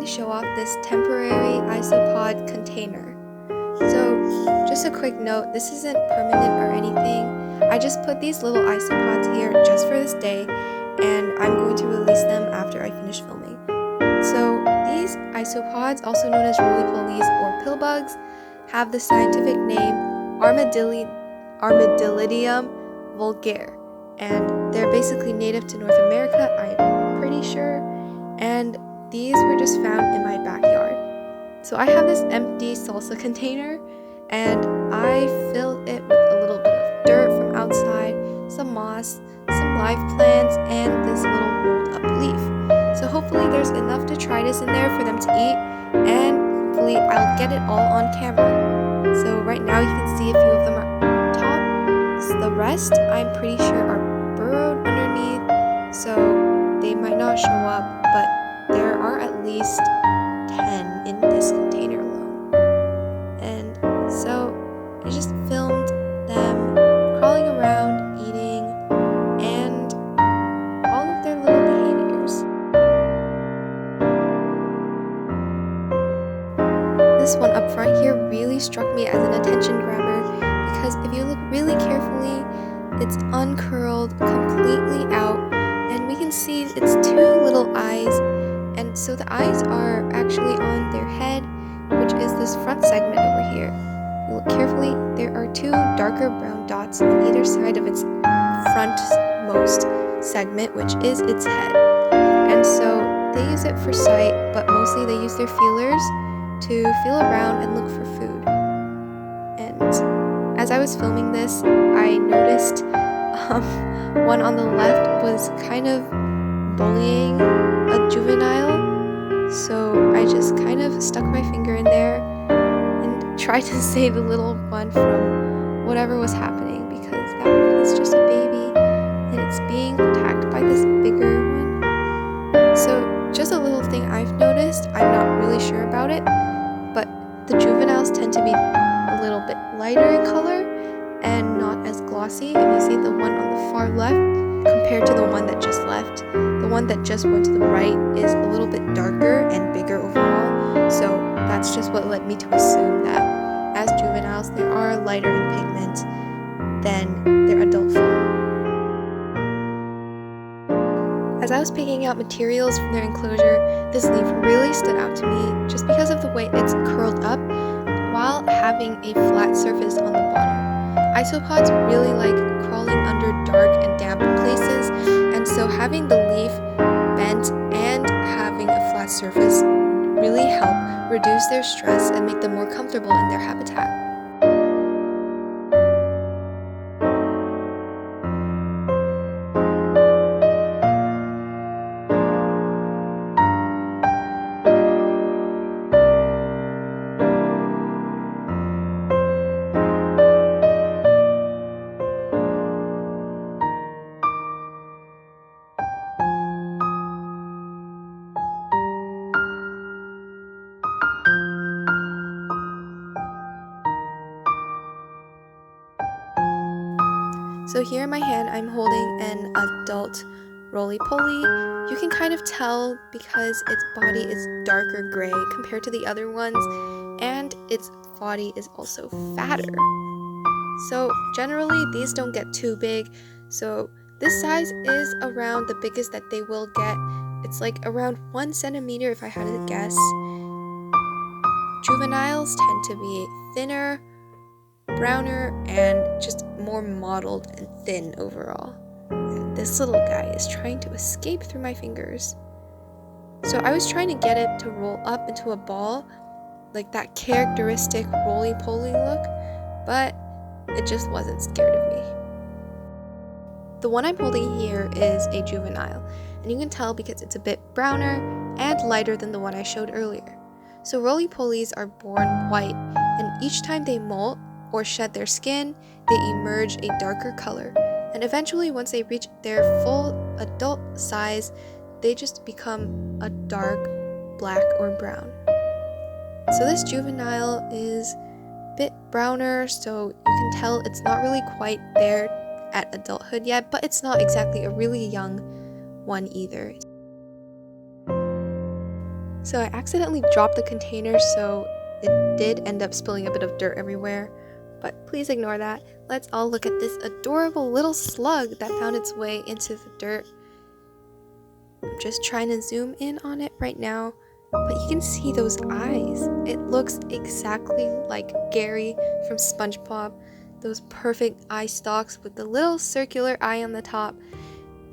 quickly show off this temporary isopod container. So just a quick note, this isn't permanent or anything. I just put these little isopods here just for this day, and I'm going to release them after I finish filming. So these isopods, also known as roly-polies or pill bugs, have the scientific name Armadillidium vulgare, and they're basically native to North America, I'm pretty sure, and these were just found in my backyard. So I have this empty salsa container, and I fill it with a little bit of dirt from outside, some moss, some live plants, and this little rolled up leaf. So hopefully there's enough detritus in there for them to eat, and hopefully I'll get it all on camera. So right now you can see a few of them are on top. So the rest I'm pretty sure are burrowed underneath, so they might not show up, but there are at least 10 in this container alone. And so I just filmed them crawling around, eating, and all of their little behaviors. This one up front here really struck me as an attention grabber because if you look really carefully, it's uncurled completely out, and we can see its two little eyes. And so the eyes are actually on their head, which is this front segment over here. If you look carefully, there are two darker brown dots on either side of its frontmost segment, which is its head. And so they use it for sight, but mostly they use their feelers to feel around and look for food. And as I was filming this, I noticed one on the left was kind of bullying a juvenile, so I just kind of stuck my finger in there and tried to save the little one from whatever was happening, because that one is just a baby and it's being attacked by this bigger one. So just a little thing I've noticed, I'm not really sure about it, but the juveniles tend to be a little bit lighter in color and not as glossy. If you see the one on the far left compared to the one that just left, the one that just went to the right is a little bit darker and bigger overall, so that's just what led me to assume that as juveniles they are lighter in pigment than their adult form. As I was picking out materials from their enclosure, this leaf really stood out to me just because of the way it's curled up while having a flat surface on the bottom. Isopods really like crawling under dark and damp places, and so having the leaf bent and having a flat surface really help reduce their stress and make them more comfortable in their habitat. So here in my hand, I'm holding an adult roly-poly. You can kind of tell because its body is darker gray compared to the other ones, and its body is also fatter. So generally, these don't get too big. So this size is around the biggest that they will get. It's like around 1 centimeter if I had to guess. Juveniles tend to be thinner, browner, and just more mottled and thin overall. And this little guy is trying to escape through my fingers. So I was trying to get it to roll up into a ball, like that characteristic roly-poly look, but it just wasn't scared of me. The one I'm holding here is a juvenile, and you can tell because it's a bit browner and lighter than the one I showed earlier. So roly-polies are born white, and each time they molt or shed their skin, they emerge a darker color, and eventually once they reach their full adult size, they just become a dark black or brown. So this juvenile is a bit browner, so you can tell it's not really quite there at adulthood yet, but it's not exactly a really young one either. So I accidentally dropped the container, so it did end up spilling a bit of dirt everywhere. But please ignore that. Let's all look at this adorable little slug that found its way into the dirt. I'm just trying to zoom in on it right now, but you can see those eyes. It looks exactly like Gary from SpongeBob. Those perfect eye stalks with the little circular eye on the top.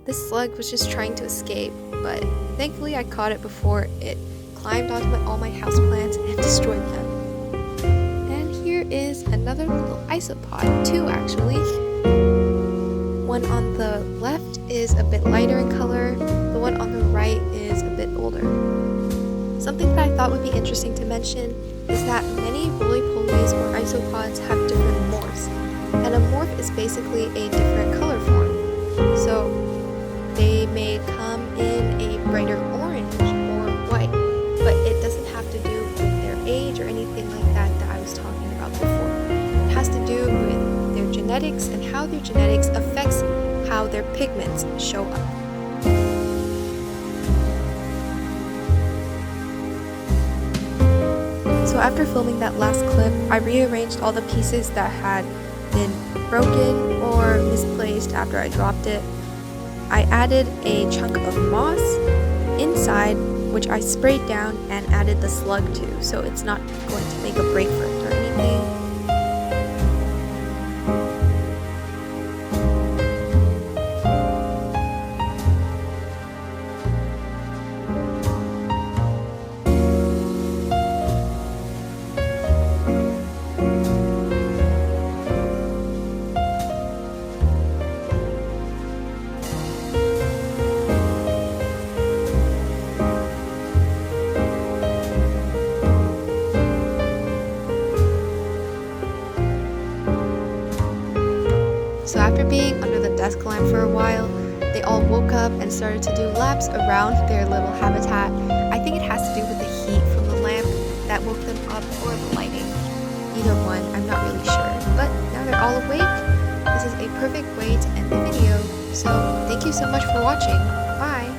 This slug was just trying to escape, but thankfully I caught it before it climbed onto all my houseplants and destroyed them. And here is another little isopod, two actually. One on the left is a bit lighter in color, the one on the right is a bit older. Something that I thought would be interesting to mention is that many roly-polies or isopods have different morphs, and a morph is basically a different color form. So they may come in a brighter orange or white, but it doesn't have to do with their age or anything like that I was talking about before. It has to do with their genetics and how their genetics affects how their pigments show up. So after filming that last clip, I rearranged all the pieces that had been broken or misplaced after I dropped it. I added a chunk of moss inside, which I sprayed down and added the slug to, so it's not going to make a break for it or anything. So after being under the desk lamp for a while, they all woke up and started to do laps around their little habitat. I think it has to do with the heat from the lamp that woke them up, or the lighting. Either one, I'm not really sure. But now they're all awake. This is a perfect way to end the video. So thank you so much for watching. Bye!